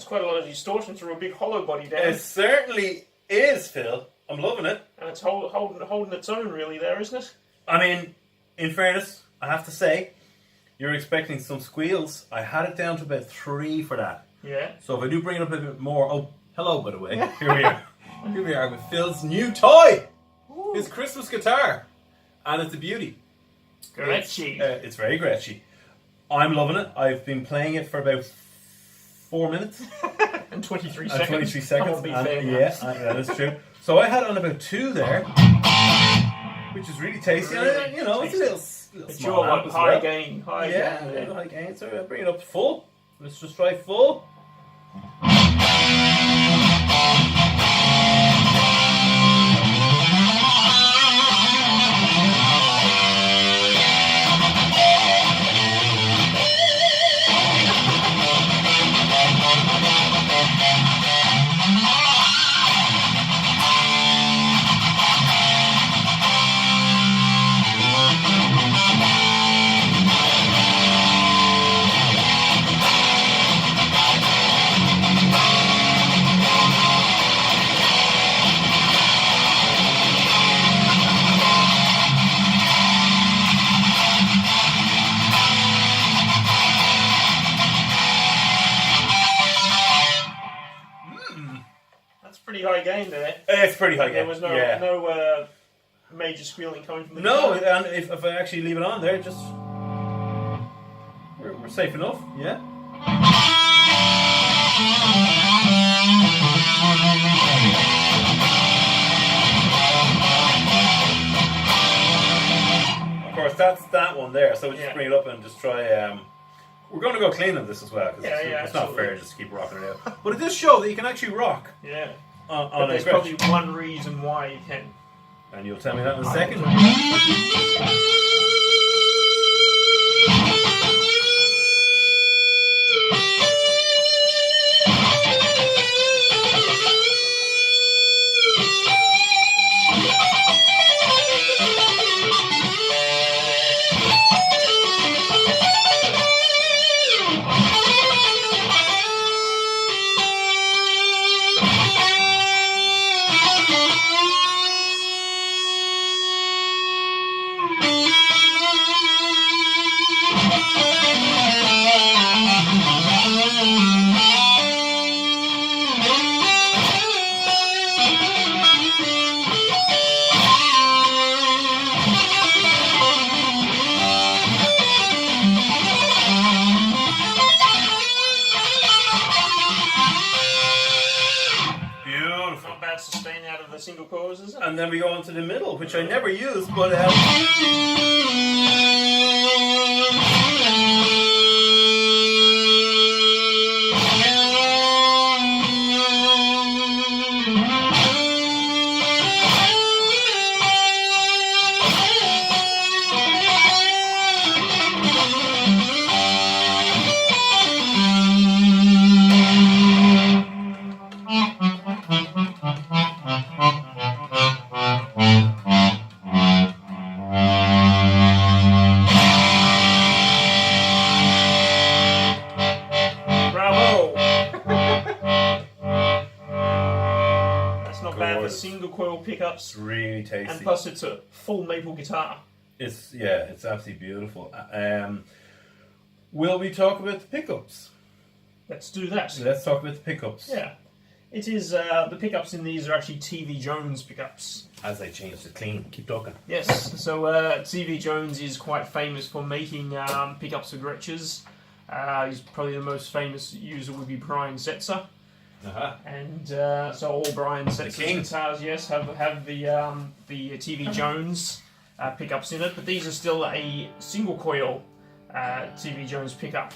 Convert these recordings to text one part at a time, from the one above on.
That's quite a lot of distortion through a big hollow body there. It certainly is, Phil. I'm loving it. And it's holding its own really there, isn't it? I mean, in fairness, I have to say, you're expecting some squeals. I had it down to about 3 for that. Yeah. So if I do bring it up a bit more... Oh, hello, by the way. Here we are. Here we are with Phil's new toy. Ooh. His Christmas guitar. And it's a beauty. Gretchy. It's very Gretchy. I'm loving it. I've been playing it for about 4 minutes. And 23 seconds. 23 seconds. Be And, fair, yeah, that is true. So I had on about 2 there, which is really tasty. Really and, you know, tasty. it's a little It's small your amp as high well. gain. High Yeah, gain. a little high gain. So I'll bring it up to full. Let's just try full. Pretty high gain there. It's pretty high gain. There was no major squealing coming from the No, guitar. and if I actually leave it on there, just we're safe enough. Yeah. Of course, that's that one there. So we'll just bring it up and just try. We're going to go clean on this as well because it's not fair just to keep rocking it out. But it does show that you can actually rock. Yeah. On there's probably one reason why you can. And you'll tell me that in a second. Sustain out of the single chords, is it? And then we go on to the middle, which I never use, but single coil pickups. It's really tasty. And plus it's a full maple guitar. It's absolutely beautiful. Will we talk about the pickups? Let's do that. Let's talk about the pickups. Yeah. It is, the pickups in these are actually TV Jones pickups. As they change to clean, keep talking. Yes, so TV Jones is quite famous for making pickups for Gretches. He's probably the most famous user would be Brian Setzer. And so all Brian Setzer's guitars, yes, have the TV Jones pickups in it, but these are still a single coil TV Jones pickup.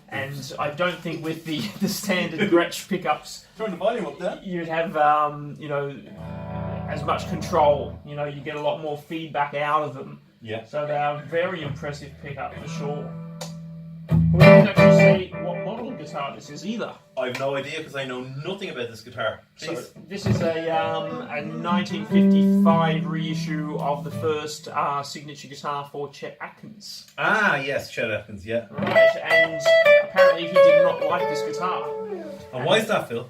And I don't think with the standard Gretsch pickups, turn the volume up there, you'd have as much control. You know, you get a lot more feedback out of them. Yeah. So they are very impressive pickup for sure. We didn't actually say what model of guitar guitar this is either. I have no idea because I know nothing about this guitar. Please. So this is a 1955 reissue of the first signature guitar for Chet Atkins. Ah, yes, Chet Atkins, yeah. Right, and apparently he did not like this guitar. And why is that, Phil?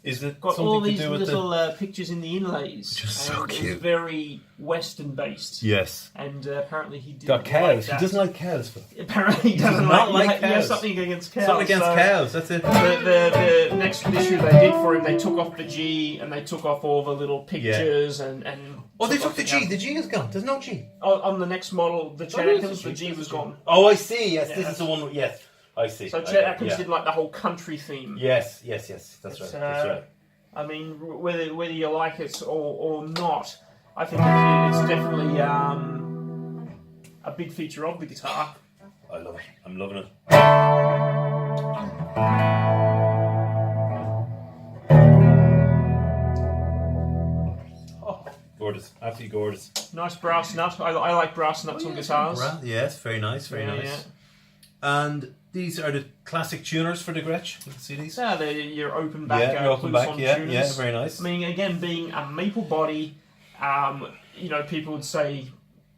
Is it got something all these to do with little pictures in the inlays? Which is so and cute. It's very Western based. Yes. And apparently he didn't got cows. like that. He doesn't like cows, Phil. Apparently he doesn't not like he has cows. something against cows. Something against cows, that's it. The next issue they did for him, they took off the G and they took off all the little pictures and oh, they took the G. The G is gone. There's no G. On the next model, the Chet Atkins, the G was gone. Oh, I see. Yes, this is the one. Yes, I see. So Chet Atkins did like the whole country theme. Yes. That's right. That's right. I mean, whether you like it or not, I think it's definitely a big feature of the guitar. I love it. I'm loving it. Oh, gorgeous. Absolutely gorgeous. Nice brass nut. I like brass nuts on guitars. Yes, very nice. Very nice. Yeah. And these are the classic tuners for the Gretsch. You can see these. Yeah, they're your open back, open back. tuners. Yeah, very nice. I mean, again, being a maple body, people would say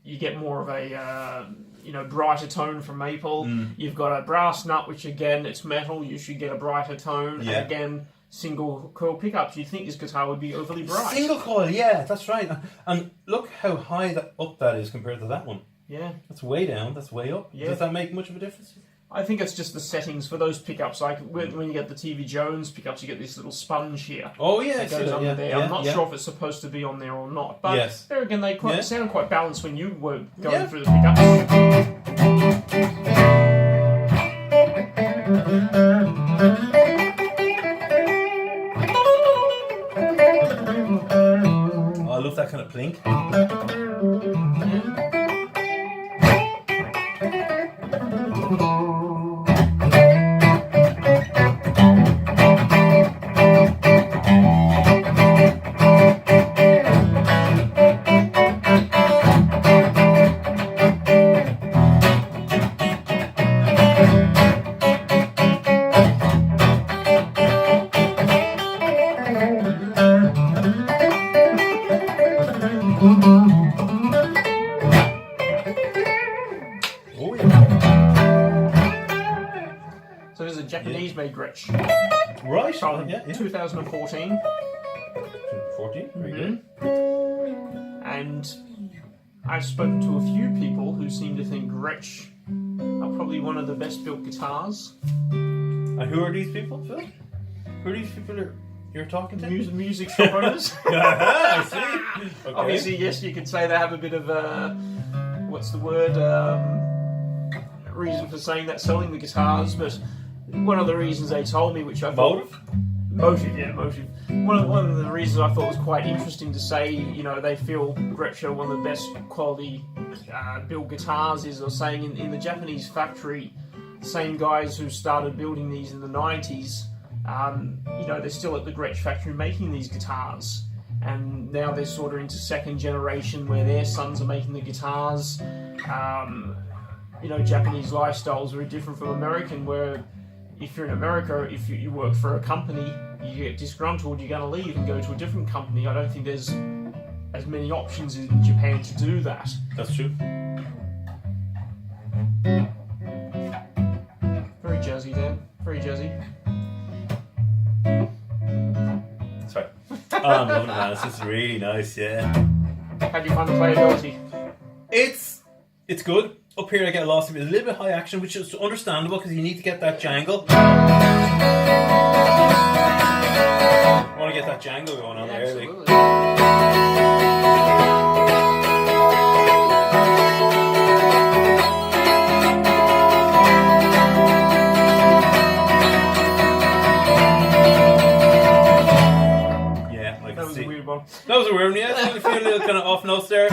you get more of a brighter tone from maple. You've got a brass nut, which again, it's metal. You should get a brighter tone. Yeah. And again, single coil pickups. You'd think this guitar would be overly bright. Single coil, yeah, that's right. And look how high up that is compared to that one. Yeah. That's way down, that's way up. Yeah. Does that make much of a difference? I think it's just the settings for those pickups. Like when you get the TV Jones pickups, you get this little sponge here. Oh, yeah. That goes under there. I'm not sure if it's supposed to be on there or not. But there again, they sound quite balanced when you were going through the pickups. I love that kind of plink. So there's a Japanese-made Gretsch. Right. From 2014. 14, very good. And I've spoken to a few people who seem to think Gretsch are probably one of the best built guitars. And who are these people, Phil? Who are these people you're talking to? Music shop owners. I see. Okay. Obviously, yes, you could say they have a bit of what's the word? Reason for saying that, selling the guitars, but one of the reasons they told me, which I thought... Motive. One of the reasons I thought was quite interesting to say, they feel Gretsch are one of the best quality built guitars is, or saying in the Japanese factory, the same guys who started building these in the 90s, they're still at the Gretsch factory making these guitars. And now they're sort of into second generation where their sons are making the guitars. Japanese lifestyle is very different from American, where if you're in America, if you work for a company, you get disgruntled, you're going to leave and go to a different company. I don't think there's as many options in Japan to do that. That's true. Very jazzy, Dan. Very jazzy. Sorry. I'm loving it, man. It's just really nice, yeah. How do you find the playability? It's good. Up here I get lost in it. It's a little bit high action, which is understandable because you need to get that jangle. I want to get that jangle going on there. Absolutely. Yeah, I can That was see. a weird one. That was a weird one, yeah. I feel a little kind of off notes there.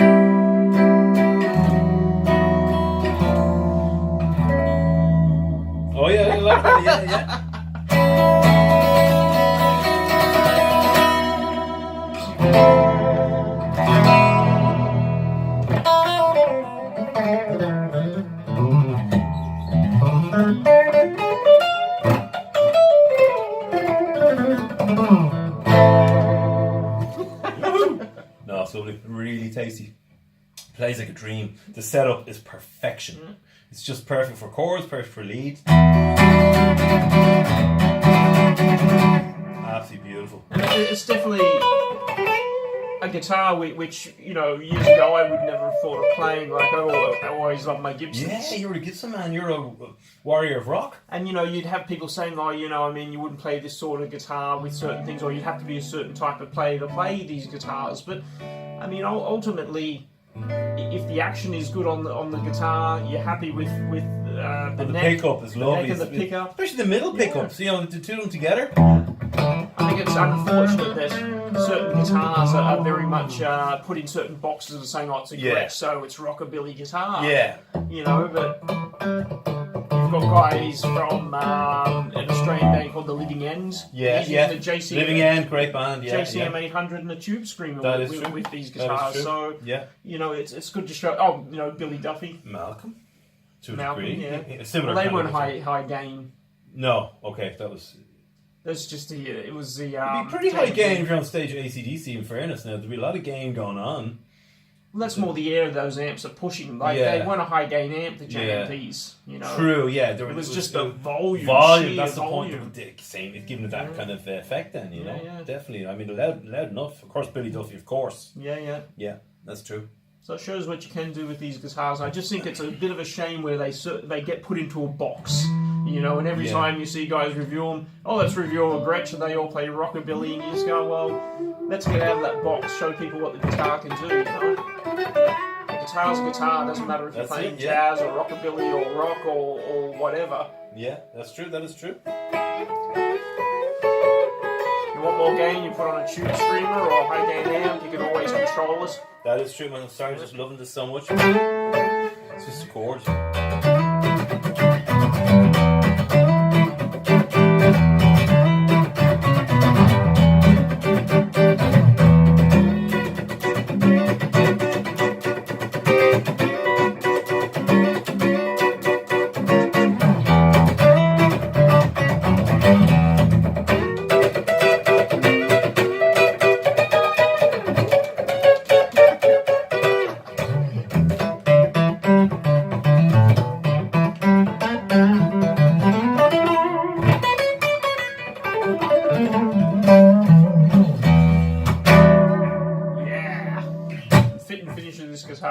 Oh yeah, I like that, yeah. tasty. Plays like a dream. The setup is perfection. It's just perfect for chords, perfect for lead. Absolutely beautiful. And it's definitely a guitar which, you know, years ago I would never have thought of playing. Like, I always loved my Gibsons. Yeah, you're a Gibson man. You're a warrior of rock. And, you know, you'd have people saying, oh, you know, I mean, you wouldn't play this sort of guitar with certain things, or you'd have to be a certain type of player to play these guitars. But, I mean, ultimately, if the action is good on the guitar, you're happy with the neck. Pickup is lovely. The pickup. Especially the middle pickups, you know, the two of them together. I think it's unfortunate that certain guitars are very much put in certain boxes of saying, oh, it's a Gretsch, so it's rockabilly guitar. Yeah. You know, but you've got guys from an Australian band called The Living End. Yeah, The JCM, Living End, great band, yeah. JCM 800 and a Tube Screamer with these guitars. That is true. So, yeah. You know, it's good to show. Oh, you know, Billy Duffy. Malcolm. To a Malcolm, degree. yeah. Similar. Well, they weren't high gain. No, okay, that was. That's just it was the. It'd be pretty high gain if you're on stage at AC/DC. In fairness, now there'd be a lot of gain going on. Well, that's more the air those amps are pushing. Like they weren't a high gain amp, the JMPs. You know. True. Yeah. It was just the volume. That's the point of it's giving it that kind of effect. Then you know, definitely. I mean, loud enough. Of course, Billy Duffy. Of course. Yeah. That's true. So it shows what you can do with these guitars. I just think it's a bit of a shame where they get put into a box, you know, and every time you see guys review them, oh, let's review a Gretsch, and they all play rockabilly, and you just go, well, let's get out of that box, show people what the guitar can do, you know. A guitar's a guitar, it doesn't matter if you're playing jazz or rockabilly or rock or whatever. Yeah, that's true, that is true. You want more gain, you put on a Tube Screamer or a high gain amp, you can always control it. That is true, man. I'm sorry, I'm just loving this so much. It's just the chords.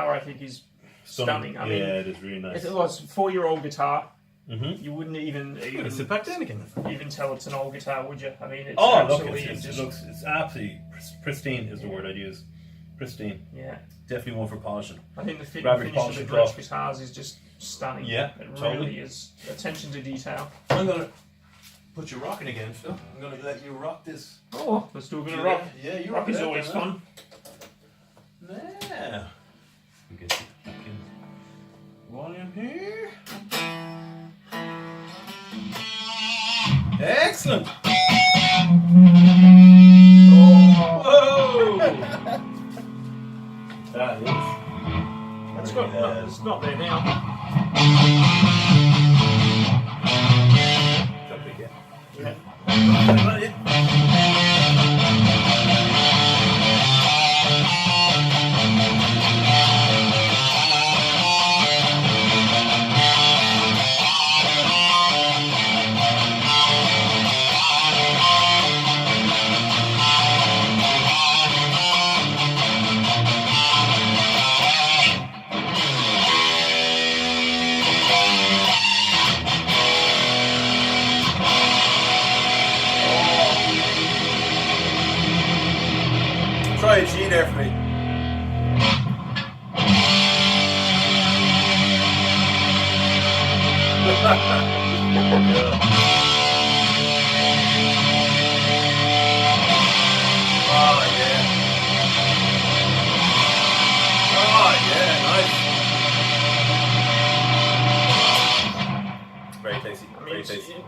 I think is stunning. I mean, it is really nice. If it was a 4-year-old guitar, you wouldn't even sit back down again. Even tell it's an old guitar, would you? I mean, it's it's absolutely pristine is the word I'd use. Pristine. Yeah. Definitely one for polishing. I think the fit and finish of the Gretsch guitars is just stunning. Yeah, it really is. Attention to detail. I'm gonna put you rocking again, Phil. I'm gonna let you rock this. Oh, let's do a bit of rock. Yeah, you rock is always fun. Yeah. We get the volume here. Excellent. Whoa! That is. That's got. No, it's not there now. Try a G there for me.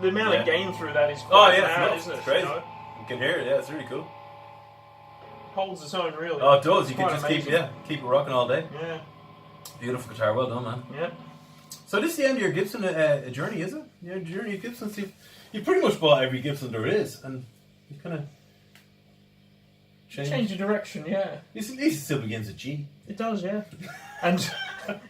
The amount of gain through that is isn't it? It's crazy. You know? You can hear it, yeah, it's really cool. Holds its own, really. Oh, it does. You can just amazing. keep it rocking all day. Yeah. Beautiful guitar, well done, man. Yeah. So this is the end of your Gibson journey, is it? Your journey of Gibsons. You pretty much bought every Gibson there is, and you kind of. change of direction, yeah. At least it still begins with G. It does, yeah. And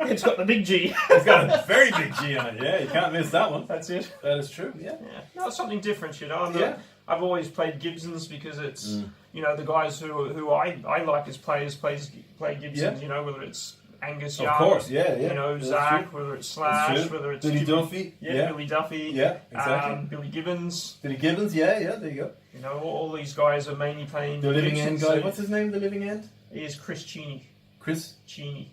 it's got the big G. It's got a very big G on it, yeah. You can't miss that one. That's it. That is true, yeah. No, it's something different, you know. I've always played Gibsons because it's, you know, the guys who I like as players play Gibsons, you know, whether it's Angus Young, of course, yeah. You know, Zach, whether it's Slash, whether it's Billy Duffy, Billy Duffy, exactly. Billy Gibbons, there you go. You know, all these guys are mainly playing the Living End guy. What's his name? The Living End. He is Chris Cheney. Chris Cheney.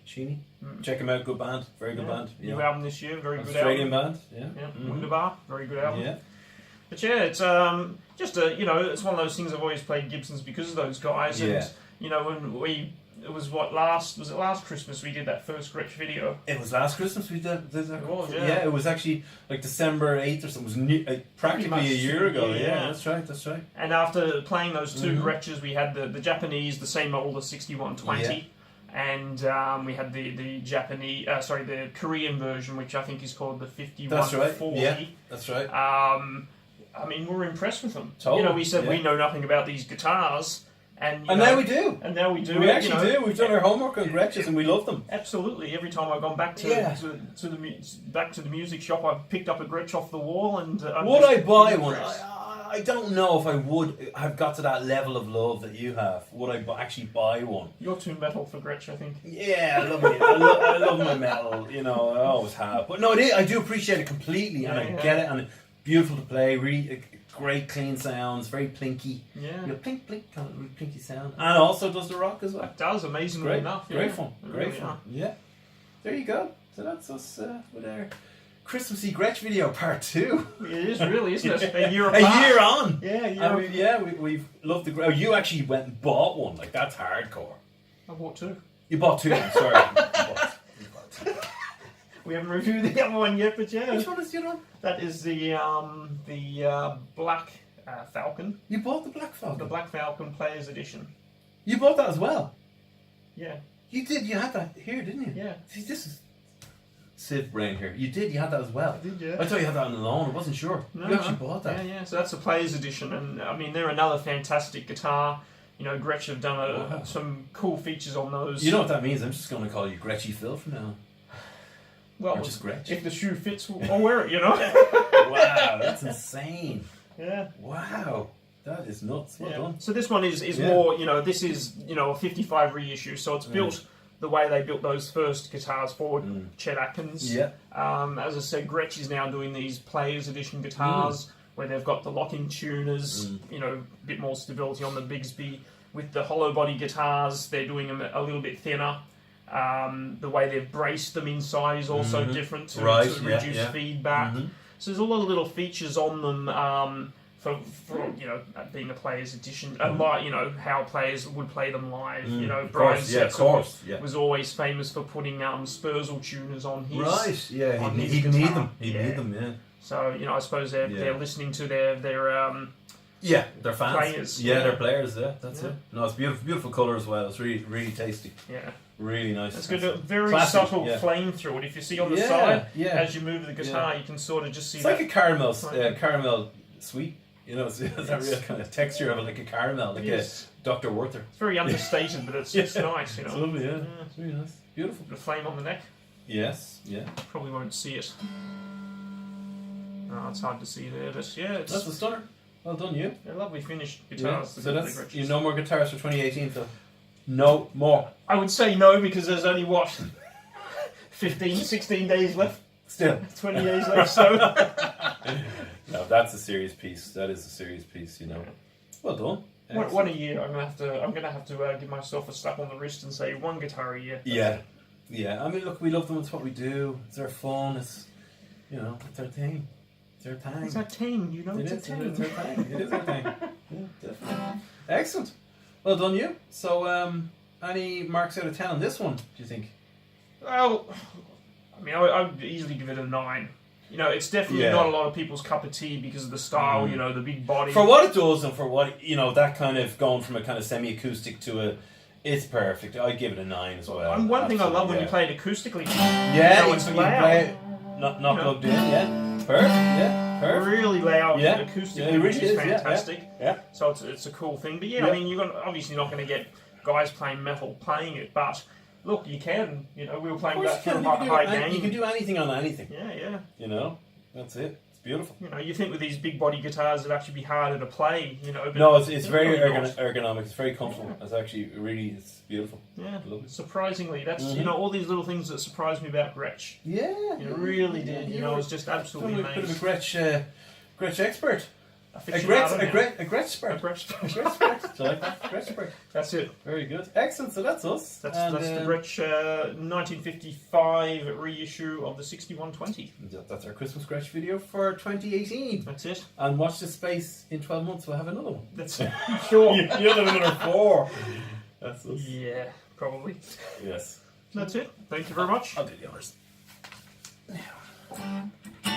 Check him out. Good band. Very good band. New album this year. Very good Australian album. band. Yeah. Wunderbar. Very good album. Yeah. But yeah, it's just a, you know, it's one of those things. I've always played Gibsons because of those guys. And you know, when it was last Christmas we did that first Gretsch video. It was last Christmas we did that. It was, it was actually like December 8th or something. It was practically a year ago. Yeah, that's right. And after playing those two Gretches, we had the Japanese, the same old, the 6120. And we had the Japanese, the Korean version, which I think is called the 5140. That's right. Yeah, that's right. I mean, we're impressed with them. Totally. You know, we said we know nothing about these guitars, and now we do. And now we do. We actually do. We've done our homework on Gretches, and we love them. Absolutely. Every time I've gone back to the music shop, I've picked up a Gretsch off the wall, and would I buy one? I don't know if I would have got to that level of love that you have. Would I actually buy one? You're too metal for Gretsch, I think. Yeah, I love it. I love my metal. You know, I always have. But no, I do appreciate it completely, and I get it, and it's beautiful to play. Really great, clean sounds, very plinky. Yeah, you know, plink, plink, kind of plinky sound, and also does the rock as well. It does, amazingly enough. Great fun. Great fun. Yeah. There you go. So that's us with our Christmassy Gretsch video part 2. It is really, isn't it? A year apart. A year on. Yeah, we've loved the Gretsch. Oh, you actually went and bought one. Like, that's hardcore. I bought 2. You bought 2. I'm sorry. You bought 2. We haven't reviewed the other one yet, but yeah. Which one is the other one? That is the Black Falcon. You bought the Black Falcon? The Black Falcon Players Edition. You bought that as well? Yeah. You did. You had that here, didn't you? Yeah. See, this is Civ brain here. You did. You had that as well. I did, yeah. I thought you had that on loan. I wasn't sure. No, you actually bought that. Yeah. So that's the Players Edition, and I mean they're another fantastic guitar. You know, Gretsch have done some cool features on those. You know what that means? I'm just going to call you Gretchy Phil from now on. Well, or just Gretsch. If the shoe fits, I'll wear it, you know. Wow, that's insane. Yeah. Wow. That is nuts. Well done. So this one is more, you know, this is, you know, a 55 reissue, so it's built the way they built those first guitars for Chet Atkins. Yeah. As I said, Gretsch is now doing these Players Edition guitars where they've got the locking tuners, you know, a bit more stability on the Bigsby. With the hollow body guitars, they're doing them a little bit thinner. The way they've braced them inside is also different to reduce feedback. So there's a lot of little features on them for you know, being a Players Edition. Like, you know, how players would play them live. You know, Brian Setzer was always famous for putting Spurzl tuners on his. Right, yeah, he'd need them. He'd need them, yeah. So, you know, I suppose they're listening to their they're fans. Players. Yeah, they're players, that's it. No, it's beautiful colour as well. It's really, really tasty. Yeah. Really nice. It's got a very subtle flame through it. If you see on the side, as you move the guitar, you can sort of just see it's like a caramel sweet. You know, it's that real kind of texture of it, like a caramel, like a Dr. Werther. It's very understated, but it's nice, you know. It's lovely, yeah. It's really nice. Beautiful. The flame on the neck. Yes, yeah. Probably won't see it. Oh, it's hard to see there, but yeah, it's... That's a stunner. Well done, you. They're lovely finished guitars. Yeah. So that's, you no more guitars for 2018, Phil? No more. I would say no, because there's only, 16 days left? Still. 20 days left, so... No, that's a serious piece. That is a serious piece, you know. Well done. One a year. I'm gonna have to give myself a slap on the wrist and say one guitar a year. Yeah. I mean, look, we love them. It's what we do. It's our fun. It's, you know, it's our thing. It's our thing. It's our thing. You know, it's our thing. It's our thing. It is our thing. Yeah, definitely. Excellent. Well done, you. So, any marks out of 10 on this one? Do you think? Well, I mean, I would easily give it a 9. You know, it's definitely not a lot of people's cup of tea because of the style, you know, the big body. For what it does and for what, you know, that kind of going from a kind of semi-acoustic to a... It's perfect. I'd give it a 9 as well. And one thing I love when you play it acoustically... Yeah, you play it not plugged in, Perfect, really loud. The acoustic is fantastic. Yeah. So it's a cool thing. But I mean, you're obviously not going to get guys playing metal playing it, but look, you can. You know, we were playing that kind of high gain. You can do anything on anything. Yeah. You know, that's it. It's beautiful. You know, you think with these big body guitars it'd actually be harder to play. You know, but no, it's very ergonomic. It's very comfortable. It's actually it's beautiful. Yeah, surprisingly, that's you know, all these little things that surprised me about Gretsch. Yeah, really did. You know, it was just absolutely amazing. A bit of a Gretsch expert. A Gretsch expert. A Gretsch expert. Do you like that? Gretsch expert. That's it. Very good. Excellent. So that's us. That's the Gretsch 1955 reissue of the 6120. That's our Christmas Gretsch video for 2018. That's it. And watch this space. In 12 months we'll have another one. That's sure. You'll have another 4. That's us. Yeah, probably. Yes. That's it. Thank you very much. I'll do the honors.